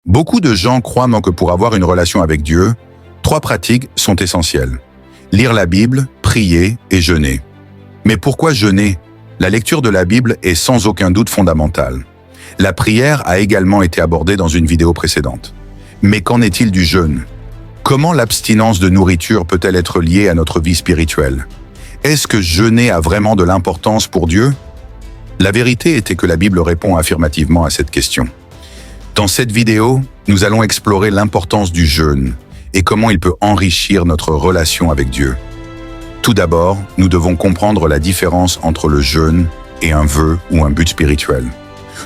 Beaucoup de gens croient que pour avoir une relation avec Dieu, 3 pratiques sont essentielles. Lire la Bible, prier et jeûner. Mais pourquoi jeûner? La lecture de la Bible est sans aucun doute fondamentale. La prière a également été abordée dans une vidéo précédente. Mais qu'en est-il du jeûne? Comment l'abstinence de nourriture peut-elle être liée à notre vie spirituelle? Est-ce que jeûner a vraiment de l'importance pour Dieu? La vérité était que la Bible répond affirmativement à cette question. Dans cette vidéo, nous allons explorer l'importance du jeûne et comment il peut enrichir notre relation avec Dieu. Tout d'abord, nous devons comprendre la différence entre le jeûne et un vœu ou un but spirituel.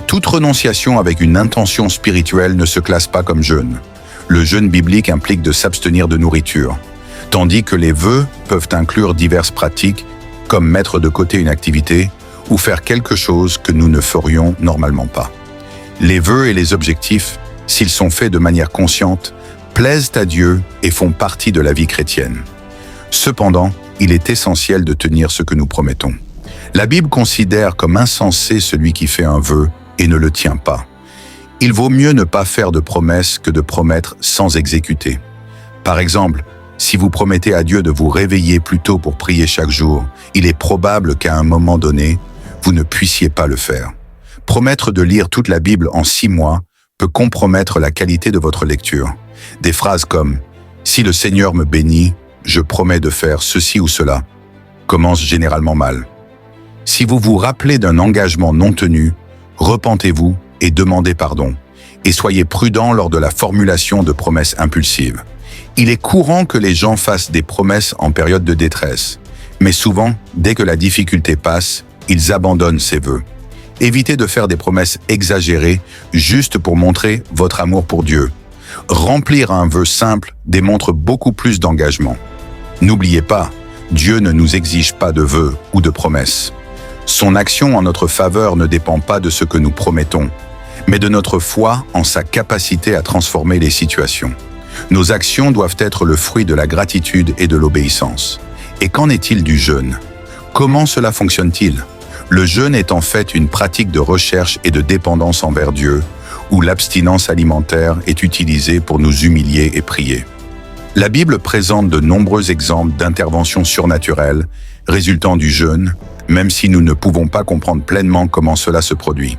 Toute renonciation avec une intention spirituelle ne se classe pas comme jeûne. Le jeûne biblique implique de s'abstenir de nourriture, tandis que les vœux peuvent inclure diverses pratiques, comme mettre de côté une activité ou faire quelque chose que nous ne ferions normalement pas. Les vœux et les objectifs, s'ils sont faits de manière consciente, plaisent à Dieu et font partie de la vie chrétienne. Cependant, il est essentiel de tenir ce que nous promettons. La Bible considère comme insensé celui qui fait un vœu et ne le tient pas. Il vaut mieux ne pas faire de promesses que de promettre sans exécuter. Par exemple, si vous promettez à Dieu de vous réveiller plus tôt pour prier chaque jour, il est probable qu'à un moment donné, vous ne puissiez pas le faire. Promettre de lire toute la Bible en 6 mois peut compromettre la qualité de votre lecture. Des phrases comme « Si le Seigneur me bénit, je promets de faire ceci ou cela » commencent généralement mal. Si vous vous rappelez d'un engagement non tenu, repentez-vous et demandez pardon, et soyez prudent lors de la formulation de promesses impulsives. Il est courant que les gens fassent des promesses en période de détresse, mais souvent, dès que la difficulté passe, ils abandonnent ces vœux. Évitez de faire des promesses exagérées juste pour montrer votre amour pour Dieu. Remplir un vœu simple démontre beaucoup plus d'engagement. N'oubliez pas, Dieu ne nous exige pas de vœux ou de promesses. Son action en notre faveur ne dépend pas de ce que nous promettons, mais de notre foi en sa capacité à transformer les situations. Nos actions doivent être le fruit de la gratitude et de l'obéissance. Et qu'en est-il du jeûne? Comment cela fonctionne-t-il? Le jeûne est en fait une pratique de recherche et de dépendance envers Dieu, où l'abstinence alimentaire est utilisée pour nous humilier et prier. La Bible présente de nombreux exemples d'interventions surnaturelles résultant du jeûne, même si nous ne pouvons pas comprendre pleinement comment cela se produit.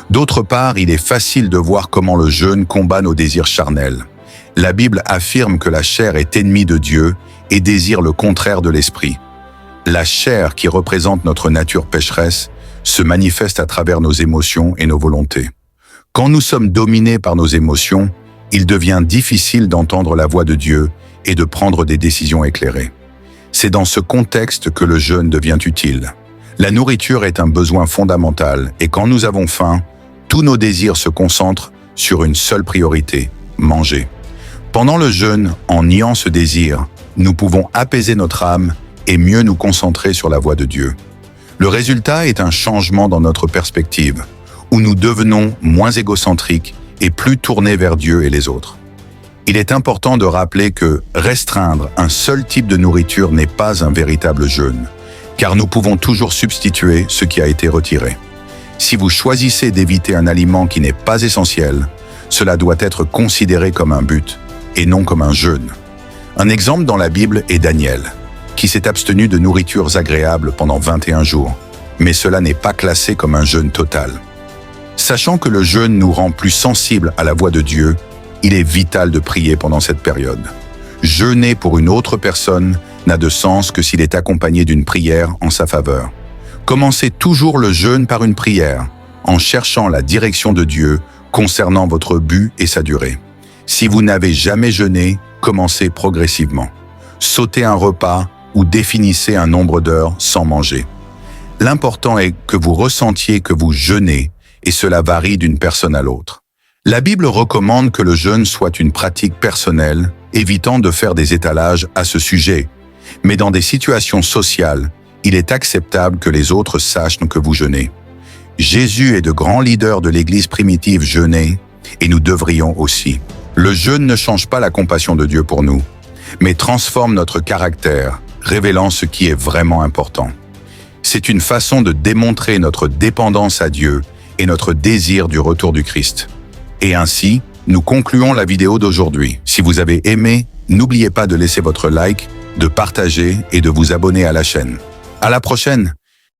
D'autre part, il est facile de voir comment le jeûne combat nos désirs charnels. La Bible affirme que la chair est ennemie de Dieu et désire le contraire de l'esprit. La chair, qui représente notre nature pécheresse, se manifeste à travers nos émotions et nos volontés. Quand nous sommes dominés par nos émotions, il devient difficile d'entendre la voix de Dieu et de prendre des décisions éclairées. C'est dans ce contexte que le jeûne devient utile. La nourriture est un besoin fondamental et quand nous avons faim, tous nos désirs se concentrent sur une seule priorité, manger. Pendant le jeûne, en niant ce désir, nous pouvons apaiser notre âme et mieux nous concentrer sur la voix de Dieu. Le résultat est un changement dans notre perspective, où nous devenons moins égocentriques et plus tournés vers Dieu et les autres. Il est important de rappeler que restreindre un seul type de nourriture n'est pas un véritable jeûne, car nous pouvons toujours substituer ce qui a été retiré. Si vous choisissez d'éviter un aliment qui n'est pas essentiel, cela doit être considéré comme un but et non comme un jeûne. Un exemple dans la Bible est Daniel, qui s'est abstenu de nourritures agréables pendant 21 jours, mais cela n'est pas classé comme un jeûne total. Sachant que le jeûne nous rend plus sensibles à la voix de Dieu, il est vital de prier pendant cette période. Jeûner pour une autre personne n'a de sens que s'il est accompagné d'une prière en sa faveur. Commencez toujours le jeûne par une prière, en cherchant la direction de Dieu concernant votre but et sa durée. Si vous n'avez jamais jeûné, commencez progressivement. Sautez un repas ou définissez un nombre d'heures sans manger. L'important est que vous ressentiez que vous jeûnez et cela varie d'une personne à l'autre. La Bible recommande que le jeûne soit une pratique personnelle, évitant de faire des étalages à ce sujet. Mais dans des situations sociales, il est acceptable que les autres sachent que vous jeûnez. Jésus et de grands leaders de l'Église primitive jeûnaient, et nous devrions aussi. Le jeûne ne change pas la compassion de Dieu pour nous, mais transforme notre caractère, révélant ce qui est vraiment important. C'est une façon de démontrer notre dépendance à Dieu et notre désir du retour du Christ. Et ainsi, nous concluons la vidéo d'aujourd'hui. Si vous avez aimé, n'oubliez pas de laisser votre like, de partager et de vous abonner à la chaîne. À la prochaine!